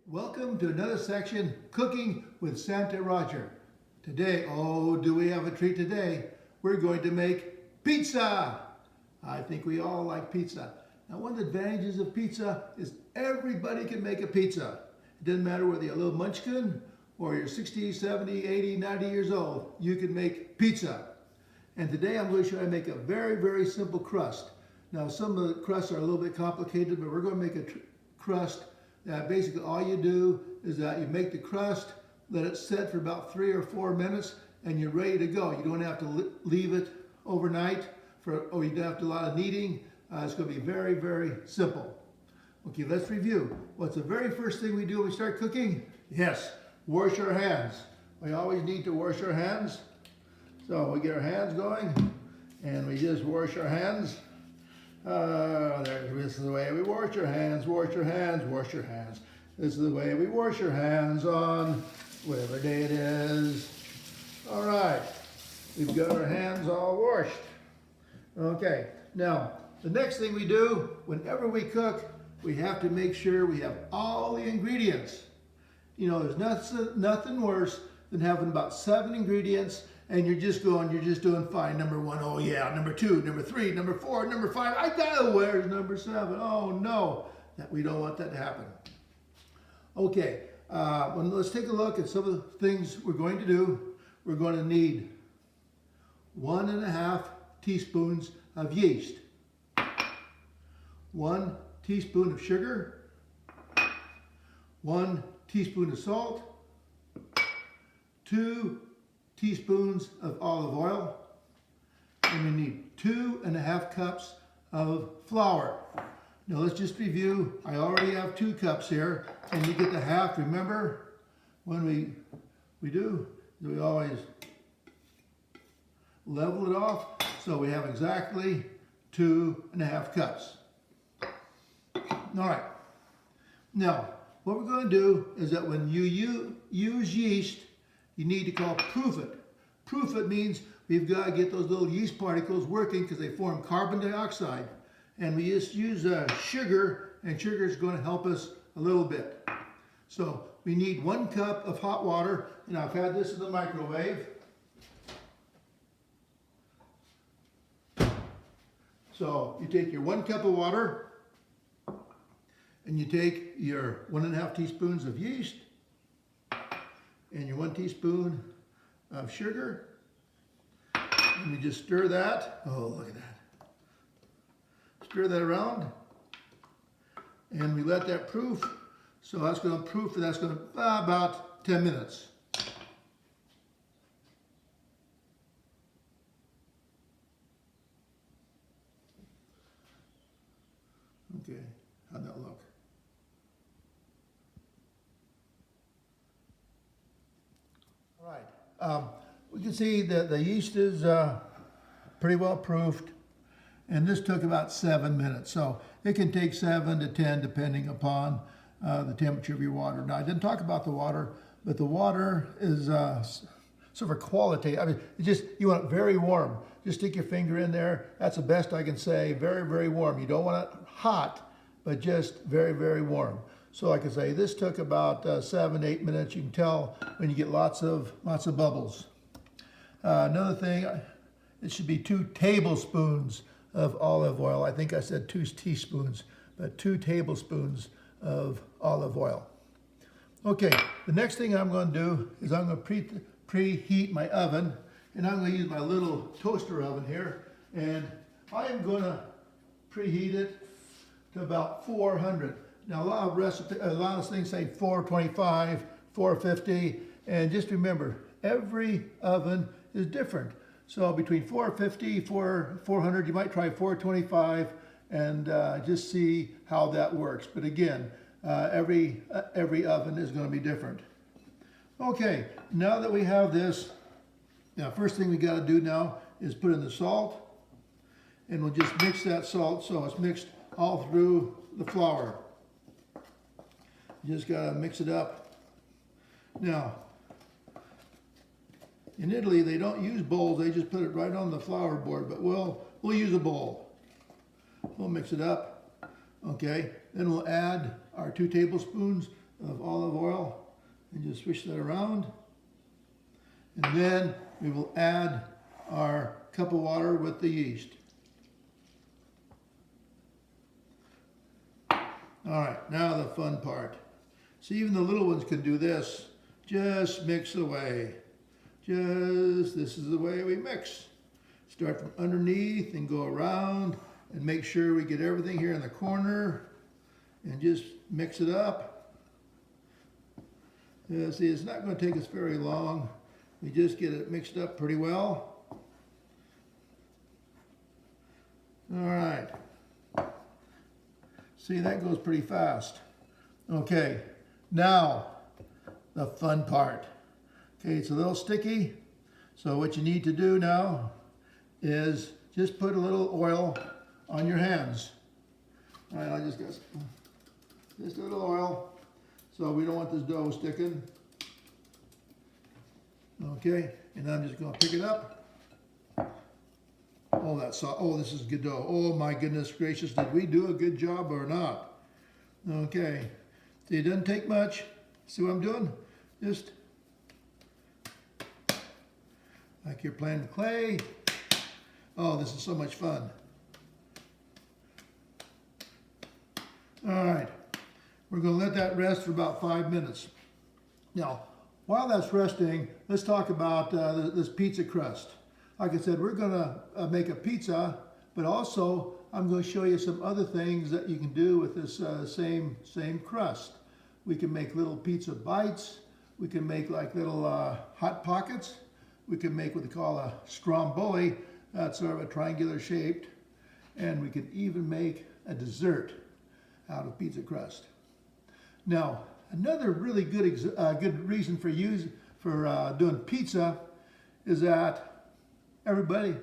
Welcome to another section, Cooking with Santa Roger. Today, oh, do we have a treat today? We're going to make pizza. I think we all like pizza. Now, one of the advantages of pizza is everybody can make a pizza. It doesn't matter whether you're a little munchkin or you're 60, 70, 80, 90 years old, you can make pizza. And today I'm going to show you how to make a very, very simple crust. Now, some of the crusts are a little bit complicated, but we're going to make a crust. Basically, all you do is that you make the crust, let it set for about 3 or 4 minutes, and you're ready to go. You don't have to leave it overnight, or you don't have to do a lot of kneading. It's going to be very, very simple. Okay, let's review. What's the very first thing we do when we start cooking? Yes, wash our hands. We always need to wash our hands. So we get our hands going, and we just wash our hands. This is the way we wash your hands, wash your hands, wash your hands. This is the way we wash your hands on whatever day it is. All right, we've got our hands all washed. Okay, now the next thing we do, whenever we cook, we have to make sure we have all the ingredients. You know, there's nothing worse than having about 7 ingredients and you're just doing fine. Number 1, oh yeah. Number 2, number 3, number 4, number 5. I got it. Where's number 7? Oh no, we don't want that to happen. Okay, let's take a look at some of the things we're going to do. We're going to need 1½ teaspoons of yeast, 1 teaspoon of sugar, 1 teaspoon of salt, 2 teaspoons of olive oil, and we need 2½ cups of flour. Now let's just review. I already have 2 cups here, and you get the half. Remember, when we always level it off, so we have exactly 2½ cups. All right. Now, what we're going to do is that when you use yeast, you need to proof it. Proof it means we've got to get those little yeast particles working because they form carbon dioxide. And we just use sugar, and sugar is going to help us a little bit. So we need 1 cup of hot water, and I've had this in the microwave. So you take your 1 cup of water, and you take your 1½ teaspoons of yeast, and your 1 teaspoon of sugar, and we just stir that. Oh, look at that. Stir that around, and we let that proof. So that's going to proof, and that's going to about 10 minutes. Okay, how'd that look? All right, we can see that the yeast is pretty well proofed, and this took about 7 minutes. So it can take 7 to 10 depending upon the temperature of your water. Now, I didn't talk about the water, but the water is sort of a quality. I mean, you want it very warm. Just stick your finger in there. That's the best I can say. Very, very warm. You don't want it hot, but just very, very warm. So like I say, this took about 7 to 8 minutes. You can tell when you get lots of bubbles. Another thing, it should be 2 tablespoons of olive oil. I think I said 2 teaspoons, but 2 tablespoons of olive oil. Okay, the next thing I'm going to do is I'm going to preheat my oven, and I'm going to use my little toaster oven here, and I am going to preheat it to about 400. Now, a lot of things say 425, 450, and just remember, every oven is different. So between 450, 400, you might try 425, and just see how that works. But again, every oven is going to be different. Okay, now that we have this, now first thing we got to do now is put in the salt, and we'll just mix that salt so it's mixed all through the flour. You just got to mix it up. Now, in Italy, they don't use bowls. They just put it right on the flour board, but we'll use a bowl. We'll mix it up. Okay, then we'll add our 2 tablespoons of olive oil and just swish that around. And then we will add our cup of water with the yeast. All right, now the fun part. See, even the little ones can do this. Just mix away. This is the way we mix. Start from underneath and go around and make sure we get everything here in the corner and just mix it up. See, it's not going to take us very long. We just get it mixed up pretty well. All right. See, that goes pretty fast. Okay, now the fun part. Okay, it's a little sticky. So what you need to do now is just put a little oil on your hands. All right, I just got just a little oil. So we don't want this dough sticking. Okay, and I'm just going to pick it up. Oh, that's oh, this is good dough. Oh my goodness gracious, did we do a good job or not? Okay, see, it doesn't take much. See what I'm doing? Just like you're playing with clay. Oh, this is so much fun. All right, we're going to let that rest for about 5 minutes. Now, while that's resting, let's talk about this pizza crust. Like I said, we're going to make a pizza, but also I'm going to show you some other things that you can do with this same crust. We can make little pizza bites. We can make like little hot pockets. We can make what they call a stromboli. That's sort of a triangular shaped. And we can even make a dessert out of pizza crust. Now, another really good reason for doing pizza is that everybody,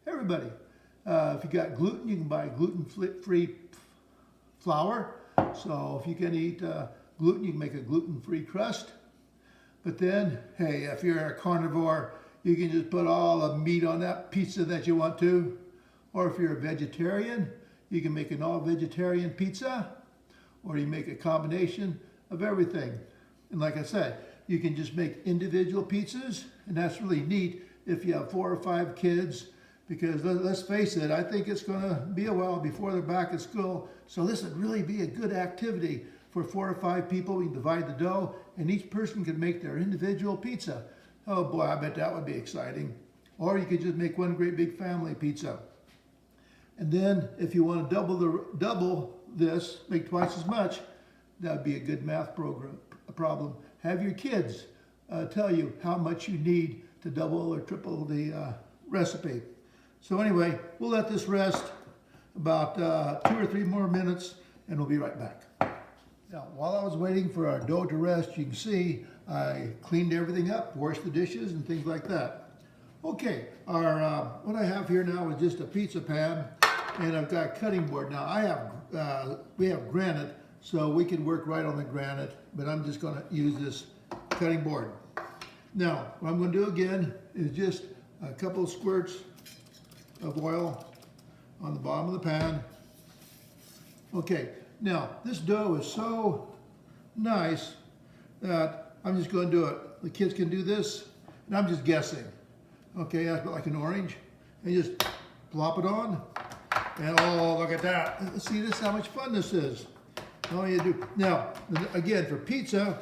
if you got gluten, you can buy gluten-free flour. So if you can eat gluten, you can make a gluten-free crust. But then, hey, if you're a carnivore, you can just put all the meat on that pizza that you want to. Or if you're a vegetarian, you can make an all-vegetarian pizza. Or you make a combination of everything. And like I said, you can just make individual pizzas, and that's really neat if you have 4 or 5 kids, because let's face it, I think it's going to be a while before they're back at school. So this would really be a good activity for 4 or 5 people. We can divide the dough, and each person can make their individual pizza. Oh boy, I bet that would be exciting. Or you could just make one great big family pizza. And then if you want to double this, make twice as much, that would be a good math problem. Have your kids tell you how much you need to double or triple the recipe. So anyway, we'll let this rest about 2 or 3 more minutes, and we'll be right back. Now, while I was waiting for our dough to rest, you can see I cleaned everything up, washed the dishes and things like that. Okay, what I have here now is just a pizza pan, and I've got a cutting board. Now we have granite, so we can work right on the granite, but I'm just going to use this cutting board. Now, what I'm going to do again is just a couple of squirts of oil on the bottom of the pan. Okay, now this dough is so nice that I'm just going to do it. The kids can do this, and I'm just guessing. Okay, that's like an orange, and you just plop it on, and oh, look at that. See, this is how much fun this is. All you do. Now, again, for pizza,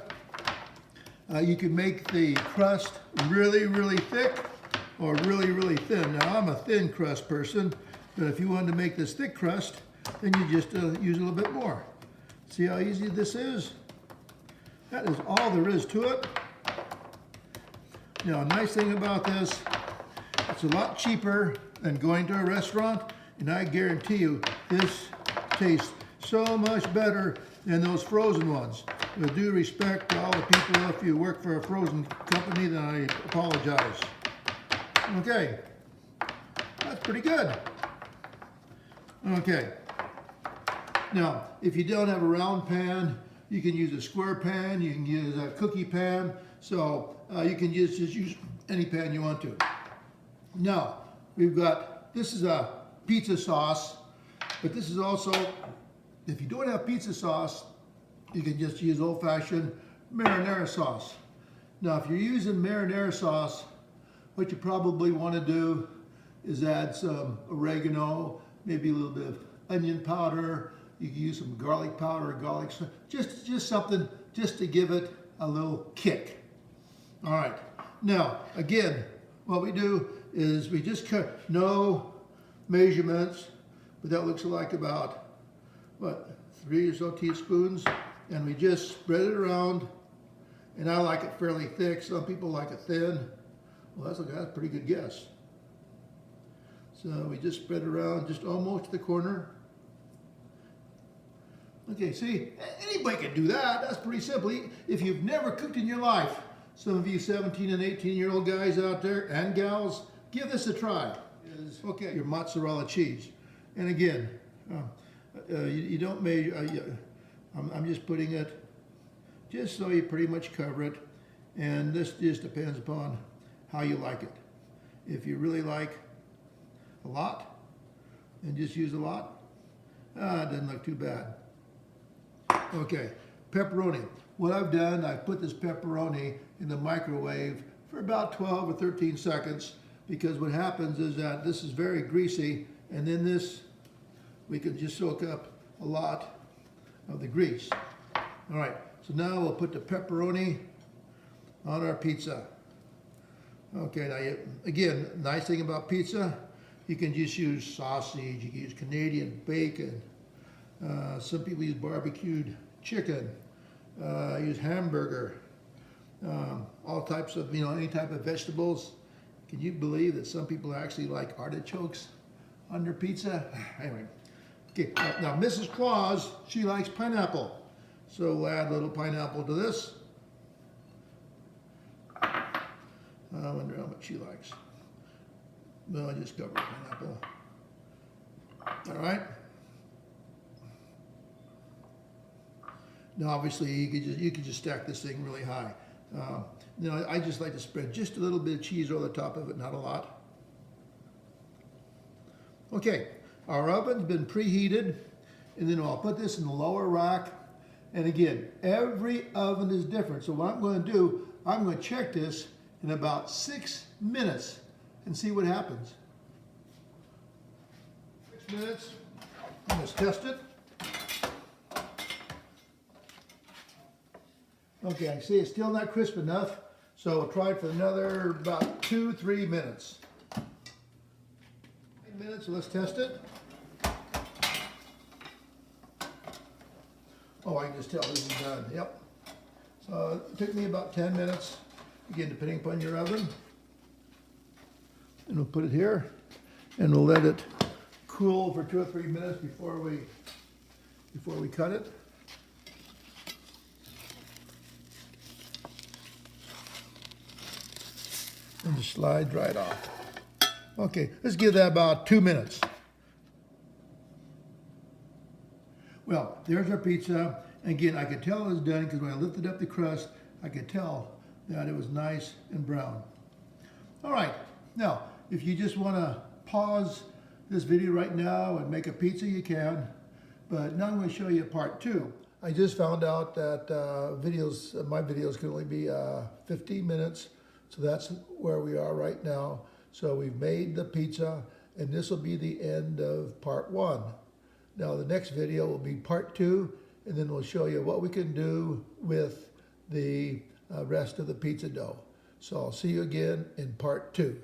you can make the crust really, really thick or really, really thin. Now, I'm a thin crust person, but if you wanted to make this thick crust, then you just use a little bit more. See how easy this is? That is all there is to it. Now, a nice thing about this, it's a lot cheaper than going to a restaurant, and I guarantee you this tastes so much better than those frozen ones. With due respect to all the people, if you work for a frozen company, then I apologize. Okay, that's pretty good. Okay, now if you don't have a round pan, you can use a square pan, you can use a cookie pan, so you can just use any pan you want to. Now, this is a pizza sauce, but this is also, if you don't have pizza sauce, you can just use old-fashioned marinara sauce. Now, if you're using marinara sauce, what you probably want to do is add some oregano, maybe a little bit of onion powder. You can use some garlic powder, garlic, just something just to give it a little kick. All right. Now, again, what we do is we just cut, no measurements, but that looks like about, what, 3 or so teaspoons, and we just spread it around. And I like it fairly thick. Some people like it thin. Well, that's a pretty good guess. So we just spread it around just almost to the corner. Okay, see, anybody can do that. That's pretty simple. If you've never cooked in your life, some of you 17 and 18-year-old guys out there and gals, give this a try. Okay, your mozzarella cheese. And again, you don't measure, I'm just putting it just so you pretty much cover it. And this just depends upon how you like it. If you really like a lot, then just use a lot. It doesn't look too bad. Okay, pepperoni. What I've done, I've put this pepperoni in the microwave for about 12 or 13 seconds, because what happens is that this is very greasy, and then this, we can just soak up a lot of the grease. All right, so now we'll put the pepperoni on our pizza. Okay, now again, nice thing about pizza, you can just use sausage, you can use Canadian bacon, some people use barbecued chicken, use hamburger, all types of, any type of vegetables. Can you believe that some people actually like artichokes on their pizza? Anyway, okay, now Mrs. Claus, she likes pineapple. So we'll add a little pineapple to this. I wonder how much she likes. Well, I just covered pineapple. All right. Now, obviously, you could just stack this thing really high. I just like to spread just a little bit of cheese over the top of it, not a lot. Okay, our oven's been preheated, and then I'll put this in the lower rack. And again, every oven is different. So what I'm going to do, I'm going to check this in about 6 minutes and see what happens. 6 minutes. Let's test it. Okay, I see it's still not crisp enough, so we'll try it for another about 2-3 minutes. 8 minutes, so let's test it. Oh, I can just tell this is done. Yep. So it took me about 10 minutes, again, depending upon your oven. And we'll put it here, and we'll let it cool for 2 or 3 minutes before we cut it. And just slide right off. Okay, let's give that about 2 minutes. Well, there's our pizza. Again, I could tell it was done because when I lifted up the crust, I could tell that it was nice and brown. All right, now, if you just want to pause this video right now and make a pizza, you can. But now I'm going to show you part 2. I just found out that my videos can only be 15 minutes. So that's where we are right now. So we've made the pizza, and this will be the end of part 1. Now the next video will be part 2, and then we'll show you what we can do with the rest of the pizza dough. So I'll see you again in part 2.